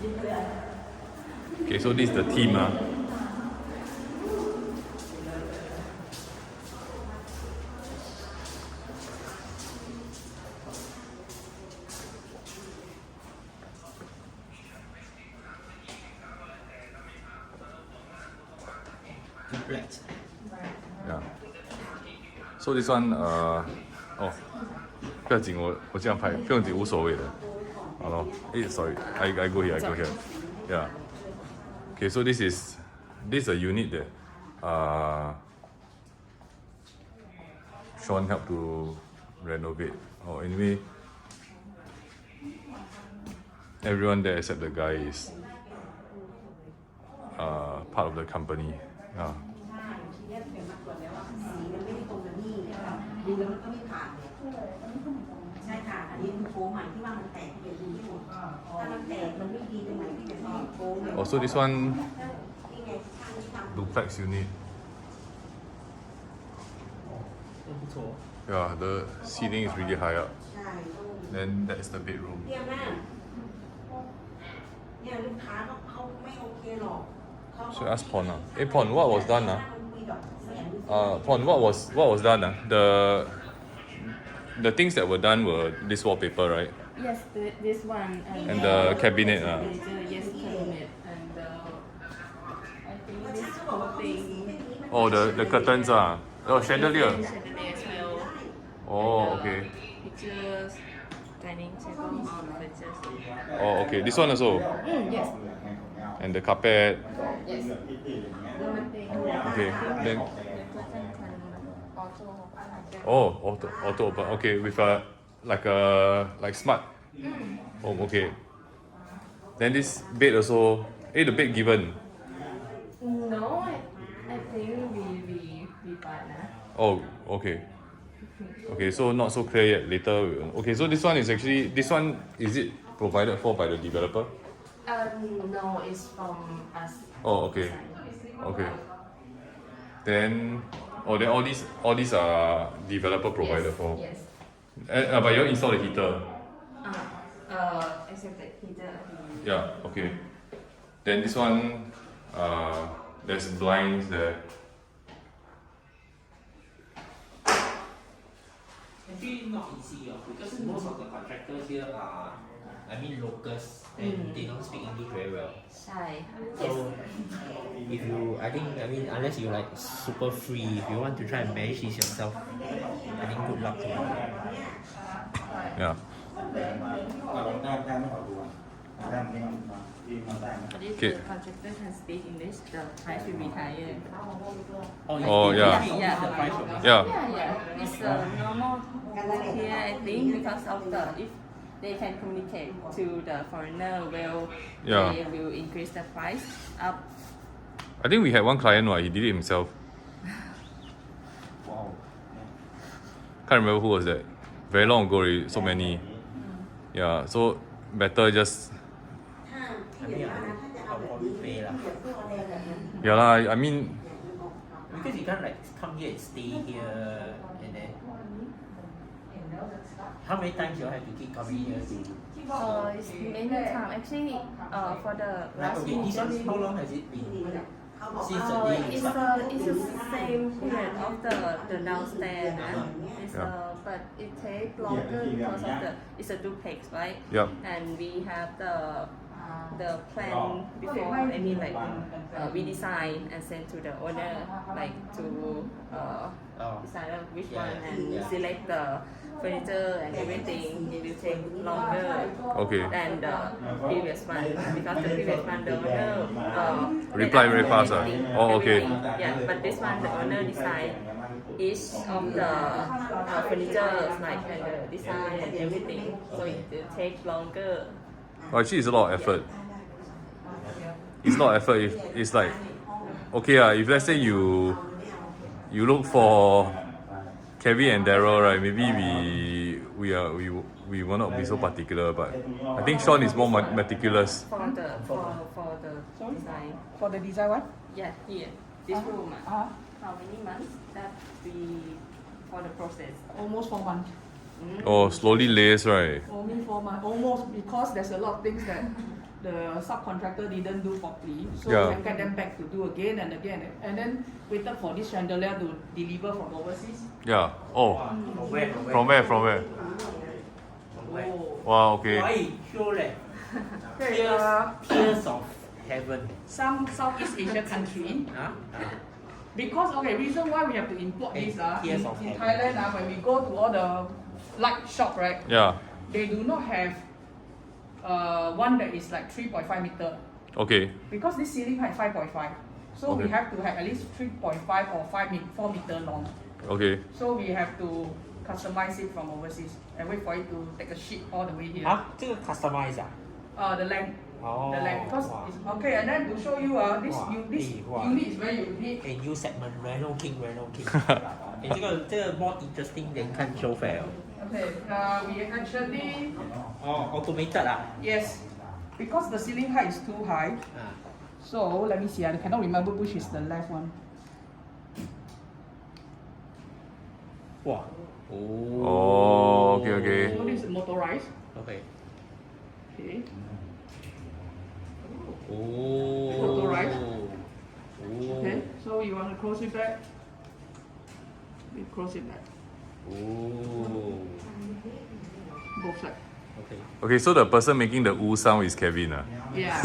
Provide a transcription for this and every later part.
Okay, so this is the team. Yeah. So this one, 不要紧，我这样拍，不用紧，无所谓的。好咯，sorry, I go here, Yeah. Okay, so this is a unit that Sean helped to renovate. Anyway, everyone there except the guy is part of the company. Yeah. ใช่ค่ะอันนี้คือโค้งใหม่ที่ว่ามันแตกเปลี่ยนที่หมดถ้ามันแตกมันไม่ดีตรงไหนที่จะต้องโค้ง Oh, so this one duplex unit. Yeah, the ceiling is really high up. Then that's the bedroom. เนี่ยแม่เนี่ยลูกค้าเขาไม่โอเคหรอก So ask Pon. Pon, what was done? Pon, what was done? The things that were done were this wallpaper, right? Yes, this one. And the cabinet. Yes, cabinet. And I think this whole thing. Oh, the curtains. Oh, chandelier. Chandelier as well. Oh, okay. Pictures, dining table, all the pictures. Oh, okay. This one also. Yes. And the carpet. Yes. Okay. Then. The curtain can auto. Oh, auto open. Okay, with like smart. Oh, okay. Then this bed also. The bed given. No, I think we buy now. Oh, okay. Okay, so not so clear yet. Later. Okay, so this one is it provided for by the developer? No, it's from us. Oh, okay. Okay. Then all these are developer provided for. Yes. But you install the heater. Except the heater. Yeah. Okay. Then this one, there's blinds there. Actually, not easy because most of the contractors here are, locals and they don't speak English very well. Shy. So, if you, unless you're like super free, if you want to try and manage this yourself, I think good luck to you. Yeah. If Okay. the contractor can speak English, the price will be higher. Oh, yeah. Yeah. The price will be Yeah. Yeah. It's normal here, I think, because of if they can communicate to the foreigner well, Yeah. they will increase the price up. I think we had one client, he did it himself. wow. Can't remember who was that. Very long ago already, so many. Yeah, so better just. I'll probably pay lah. Yeah lah, I mean. Because you can't come here and stay here and then. How many times you all have to keep coming here to? It's many times. Actually, for the last Okay, this one, how long has it been? Since the day you it's start? the same period of the downstairs, but it takes longer because of it's a duplex, right? Yep. And we have the plan before. We design and send to the owner, to decide which one and select the furniture and everything. It will take longer Okay. than the previous one because the previous one the owner Reply very fast. Oh, okay. everything. Yeah, but this one the owner decide each of the furniture and the design and everything, so it will take longer. Well, actually, it's a lot of effort. It's a lot of effort. If it's like, okay, if let's say you look for Kevin and Daryl, right? Maybe we will not be so particular, but I think Sean is more meticulous. For the design. For the design one? Yeah, here this room. How many months that we for the process? Almost 4 months. Oh, slowly layers, right? Only 4 months. Almost, because there's a lot of things that the subcontractor didn't do properly, so Yeah. we have get them back to do again and again, and then waited for this chandelier to deliver from overseas. Yeah. Oh, From where? from where? From where? From where? Wow. Okay. Why? Sure leh. Okay, Tears of heaven. some Southeast Asia country. Huh? Because reason why we have to import Hey, this tears in of heaven. Thailand when we go to all the light shop, right? Yeah. They do not have one that is like 3.5 meter, Okay. because this ceiling height 5.5. So we Okay. have to have at least 3.5 or 4 meter long. Okay. So we have to customize it from overseas and wait for it to take a ship all the way here. 啊，这个 customize 啊？ The length. Oh, The length. Because wow. it's okay, and then to show you this Wow. this Wow. unit is very unique. A new segment, Reno King. 这个 more interesting than 看 show fair. Okay, we actually Automated 啊？ yes, because the ceiling height is too high. 啊， So let me see. I cannot remember which is the left one. 哇，哦。 Oh, okay, okay. So this is motorized. OK。 Okay. 哦。 Motorized. 哦。 Okay. So you want to close it back? We close it back. 哦。 Both sides. OK。 Okay. So the person making the oo sound is Kevin. Yeah.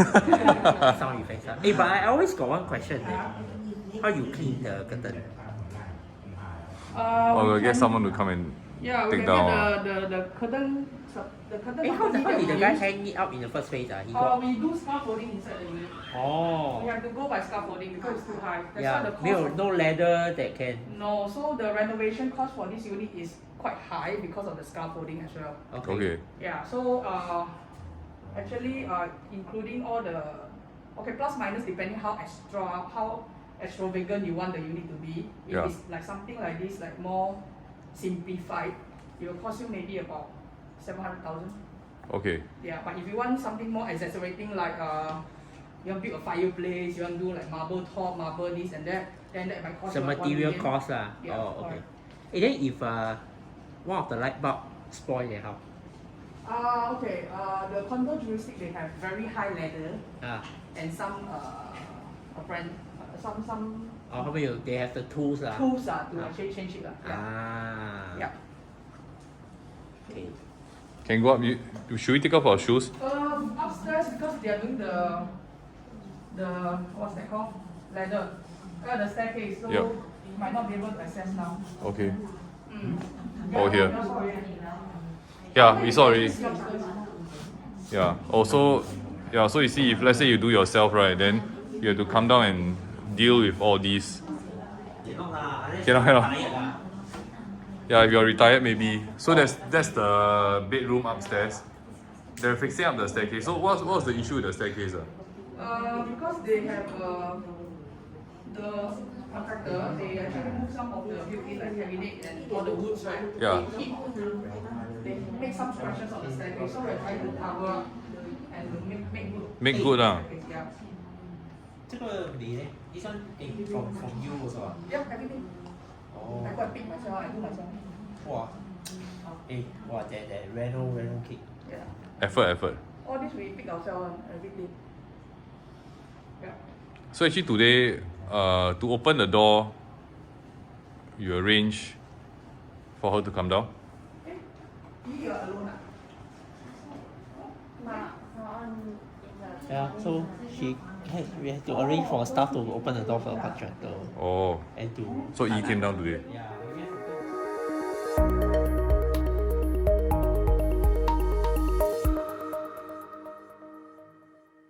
Sound effects 啊。But I always got one question. How you clean the curtain? Or We we'll get can- someone to come and Yeah, we take can down. get the curtain. The curtain. How company that did the we guy use. hang it up in the first place? He got. We do scaffolding inside the unit. We Oh. have to go by scaffolding because it's too high. That's why Yeah. the cost. 没有 no ladder that can. No, so the renovation cost for this unit is quite high because of the scaffolding as well. Okay. Yeah, so actually including all the plus minus depending how extravagant you want the unit to be. If Yeah. it's like something like this, like more simplified, it will cost you maybe about 700,000. Okay. Yeah, but if you want something more exaggerating, like you want to build a fireplace, you want to do like marble top, marble this and that, then that might cost The you like 1 material million. cost lah. Yeah, Oh, okay. correct. And then if one of the light bulb spoil, then how? The condo juristic they have very high ladder Ah. and some brand some Or how about they have the tools lah? tools to actually change it lah. Yeah. Ah. Yeah. Okay. Can go up. Should we take off our shoes? Upstairs because they are doing the what's that called, ladder, the staircase, so Yep. you might not be able to access now. Okay. Mm. Oh, here. Yeah, sorry. Yeah, we saw already. Yeah. Also, yeah. So you see, if let's say you do yourself, right, then you have to come down and deal with all these. Cannot. Yeah, if you're retired, maybe. So that's the bedroom upstairs. They're fixing up the staircase. So what's the issue with the staircase? Because they have the contractor, they actually move some of the built-in like cabinet and all the woods, right? Yeah. They make some scratches on the staircase, so we're trying to cover up and to make good. Make good lah. Yeah. 这个你呢？This one from you also 啊？ Yep, everything. Oh. I go and pick myself, I do myself. 哇，哇，that Reno King。 Yeah. Effort. All this we pick ourselves everything. Yeah. So actually today, to open the door, you arrange for her to come down. You are alone. Yeah, so we have to arrange for staff to open the door for the contractor Oh, and to. so Yi came down today.